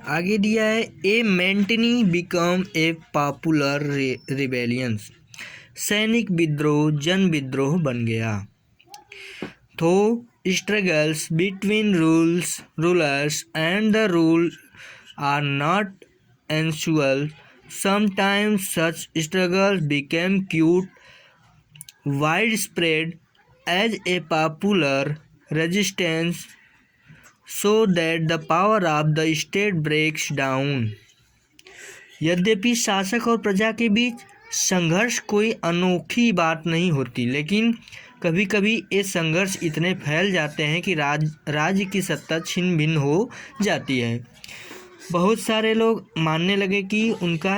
आगे दिया है ए मेंटनी बिकम ए पॉपुलर रिबेलियंस, सैनिक विद्रोह जन विद्रोह बन गया। तो struggles between rulers and the rule are not unusual. Sometimes such struggles became quite widespread as a popular resistance so that the power of the state breaks down. यद्यपि शासक और प्रजा के बीच संघर्ष कोई अनोखी बात नहीं होती, लेकिन कभी कभी ये संघर्ष इतने फैल जाते हैं कि राज्य की सत्ता छिन्न भिन्न हो जाती है। बहुत सारे लोग मानने लगे कि उनका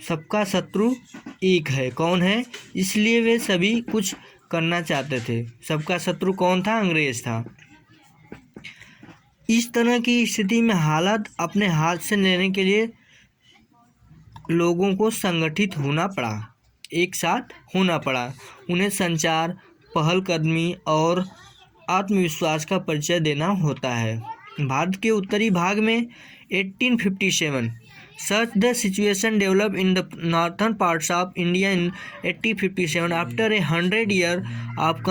सबका शत्रु एक है। कौन है? इसलिए वे सभी कुछ करना चाहते थे। सबका शत्रु कौन था? अंग्रेज था। इस तरह की स्थिति में हालात अपने हाथ से लेने के लिए लोगों को संगठित होना पड़ा, एक साथ होना पड़ा। उन्हें संचार, पहलकदमी और आत्मविश्वास का परिचय देना होता है। भारत के उत्तरी भाग में 1857 such the situation developed in the northern parts of India in 1857 after 100 years of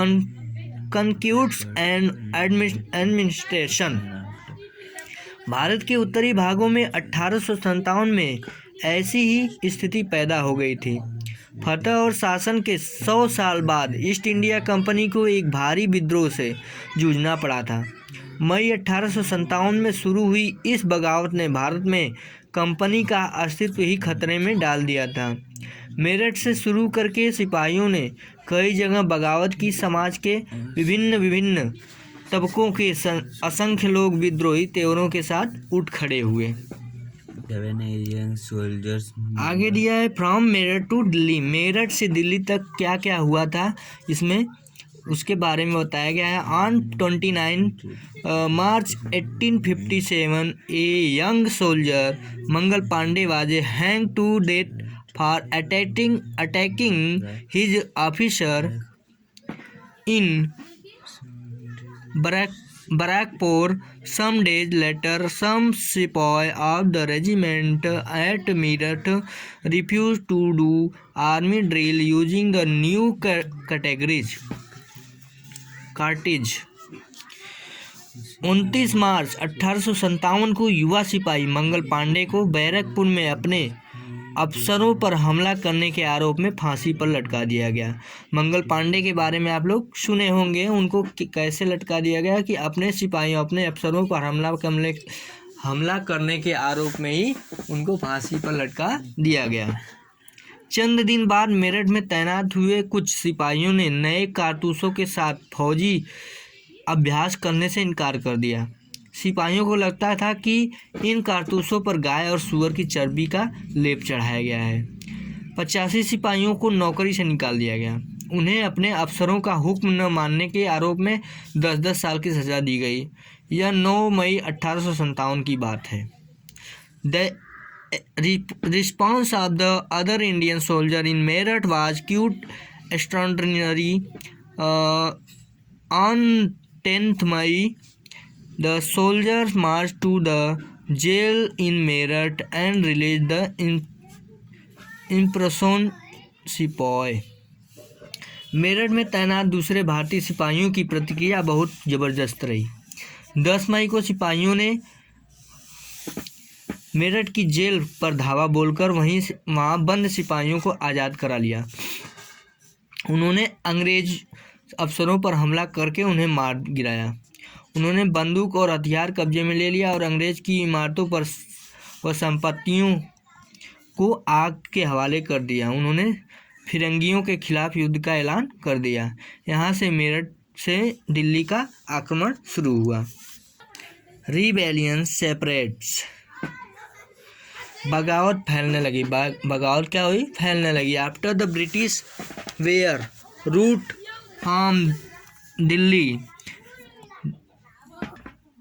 conquest and administration। Bharat के उत्तरी भागों में 1857 में ऐसी ही स्थिति पैदा हो गई थी। फतह और शासन के 100 साल बाद ईस्ट इंडिया कंपनी को एक भारी विद्रोह से जूझना पड़ा था। मई 1857 में शुरू हुई इस बगावत ने भारत में कंपनी का अस्तित्व ही खतरे में डाल दिया था। मेरठ से शुरू करके सिपाहियों ने कई जगह बगावत की। समाज के विभिन्न तबकों के असंख्य लोग विद्रोही तेवरों के साथ उठ खड़े हुए। आगे दिया है फ्रॉम मेरठ टू दिल्ली। मेरठ से दिल्ली तक क्या क्या हुआ था इसमें उसके बारे में बताया गया है। On 29 March 1857 a young soldier Mangal Pandey was hang to death for attacking his officer in Barakpur. Some days later, some sepoy of the regiment at Meerut refused to do army drill using the new cartridge। 29 March 1857 को युवा सिपाही मंगल पांडे को बैरकपुर में अपने अफसरों पर हमला करने के आरोप में फांसी पर लटका दिया गया। मंगल पांडे के बारे में आप लोग सुने होंगे। उनको कैसे लटका दिया गया कि अपने सिपाहियों, अपने अफसरों पर हमला करने के आरोप में ही उनको फांसी पर लटका दिया गया। चंद दिन बाद मेरठ में तैनात हुए कुछ सिपाहियों ने नए कारतूसों के साथ फौजी अभ्यास करने से इनकार कर दिया। सिपाहियों को लगता था कि इन कारतूसों पर गाय और सूअर की चर्बी का लेप चढ़ाया गया है। 85 सिपाहियों को नौकरी से निकाल दिया गया। उन्हें अपने अफसरों का हुक्म न मानने के आरोप में 10-10 साल की सज़ा दी गई। यह 9 मई 1857 की बात है। The response of the other Indian soldier in Meerut was quite extraordinary. On 10 May the soldiers marched to the jail in Meerut and released the imprisoned सिपाही। मेरठ में तैनात दूसरे भारतीय सिपाहियों की प्रतिक्रिया बहुत ज़बरदस्त रही। 10 मई को सिपाहियों ने मेरठ की जेल पर धावा बोलकर वहाँ बंद सिपाहियों को आज़ाद करा लिया। उन्होंने अंग्रेज अफसरों पर हमला करके उन्हें मार गिराया। उन्होंने बंदूक और हथियार कब्जे में ले लिया और अंग्रेज की इमारतों पर व संपत्तियों को आग के हवाले कर दिया। उन्होंने फिरंगियों के खिलाफ युद्ध का ऐलान कर दिया। यहाँ से मेरठ से दिल्ली का आक्रमण शुरू हुआ। रिबेलियन सेपरेट्स, बगावत फैलने लगी। बगावत क्या हुई? फैलने लगी। After the British were rout from Delhi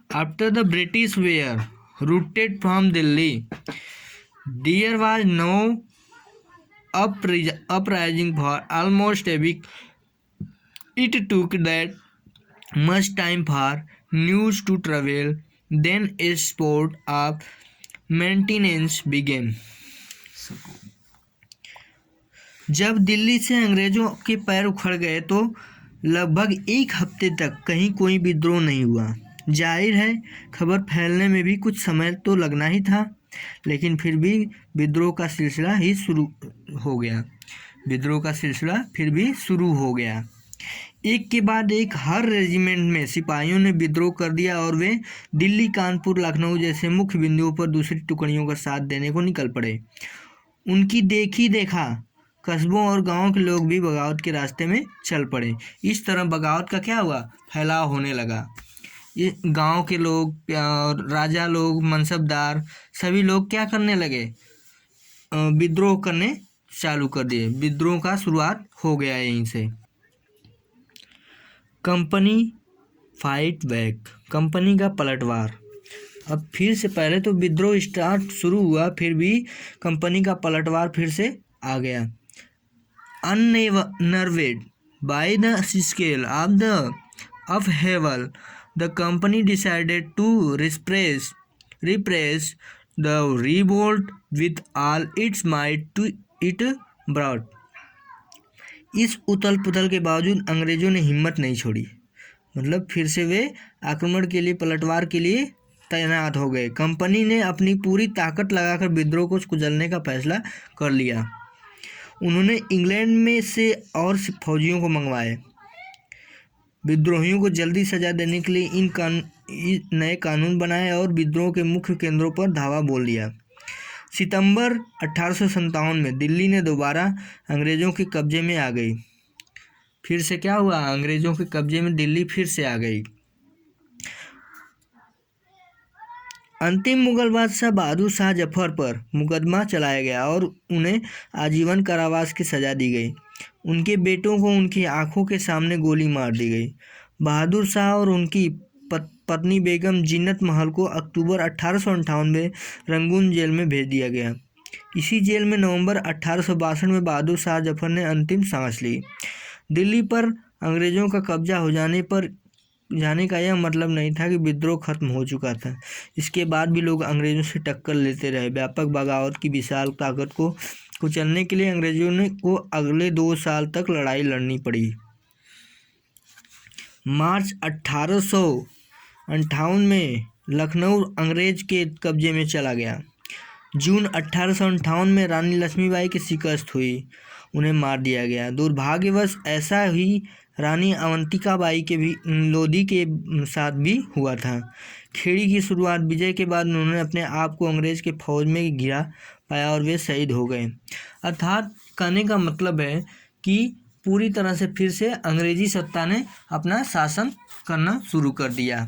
After the British were routed from Delhi, there was no uprising for almost a week. It took that much time for news to travel. Then a spurt of maintenance began. जब दिल्ली से अंग्रेजों के पैर उखड़ गए तो लगभग एक हफ्ते तक कहीं कोई विद्रोह नहीं हुआ। जाहिर है खबर फैलने में भी कुछ समय तो लगना ही था, लेकिन फिर भी विद्रोह का सिलसिला फिर भी शुरू हो गया। एक के बाद एक हर रेजिमेंट में सिपाहियों ने विद्रोह कर दिया और वे दिल्ली, कानपुर, लखनऊ जैसे मुख्य बिंदुओं पर दूसरी टुकड़ियों का साथ देने को निकल पड़े। उनकी देखी देखा कस्बों और गांवों के लोग भी बगावत के रास्ते में चल पड़े। इस तरह बगावत का क्या हुआ, फैलाव होने लगा। ये गांव के लोग और राजा लोग, मनसबदार, सभी लोग क्या करने लगे, विद्रोह करने चालू कर दिए। विद्रोह का शुरुआत हो गया यहीं से। कंपनी फाइट बैक, कंपनी का पलटवार। अब फिर से पहले तो विद्रोह शुरू हुआ, फिर भी कंपनी का पलटवार फिर से आ गया। Unnerved by the scale of the upheaval, the company decided to repress the revolt with all its might to it broad. इस उथल पुथल के बावजूद अंग्रेजों ने हिम्मत नहीं छोड़ी, मतलब फिर से वे आक्रमण के लिए, पलटवार के लिए तैनात हो गए। कंपनी ने अपनी पूरी ताकत लगाकर विद्रोह को कुचलने का फैसला कर लिया। उन्होंने इंग्लैंड में से और फौजियों को मंगवाए। विद्रोहियों को जल्दी सजा देने के लिए इन नए कानून बनाए और विद्रोह के मुख्य केंद्रों पर धावा बोल दिया। सितंबर 1857 में दिल्ली ने दोबारा अंग्रेजों के कब्जे में आ गई। फिर से क्या हुआ, अंग्रेजों के कब्जे में दिल्ली फिर से आ गई। अंतिम मुगल बादशाह बहादुर शाह जफर पर मुकदमा चलाया गया और उन्हें आजीवन कारावास की सजा दी गई। उनके बेटों को उनकी आंखों के सामने गोली मार दी गई। बहादुर शाह और उनकी पत्नी बेगम जीनत महल को अक्टूबर 1858 में रंगून जेल में भेज दिया गया। इसी जेल में नवंबर 1862 में बहादुर शाह जफर ने अंतिम सांस ली। दिल्ली पर अंग्रेजों का कब्जा हो जाने का यह मतलब नहीं था कि विद्रोह खत्म हो चुका था। इसके बाद भी लोग अंग्रेजों से टक्कर लेते रहे। व्यापक बगावत की विशाल ताकत को कुचलने के लिए अंग्रेजों को अगले 2 साल तक लड़ाई लड़नी पड़ी। मार्च 1858 में लखनऊ अंग्रेज के कब्जे में चला गया। जून 1858 में रानी लक्ष्मीबाई की शिकस्त हुई, उन्हें मार दिया गया। दुर्भाग्यवश ऐसा ही रानी अवंतिका बाई के भी लोधी के साथ भी हुआ था। खेड़ी की शुरुआत विजय के बाद उन्होंने अपने आप को अंग्रेज के फौज में घिरा पाया और वे शहीद हो गए। अर्थात कहने का मतलब है कि पूरी तरह से फिर से अंग्रेजी सत्ता ने अपना शासन करना शुरू कर दिया।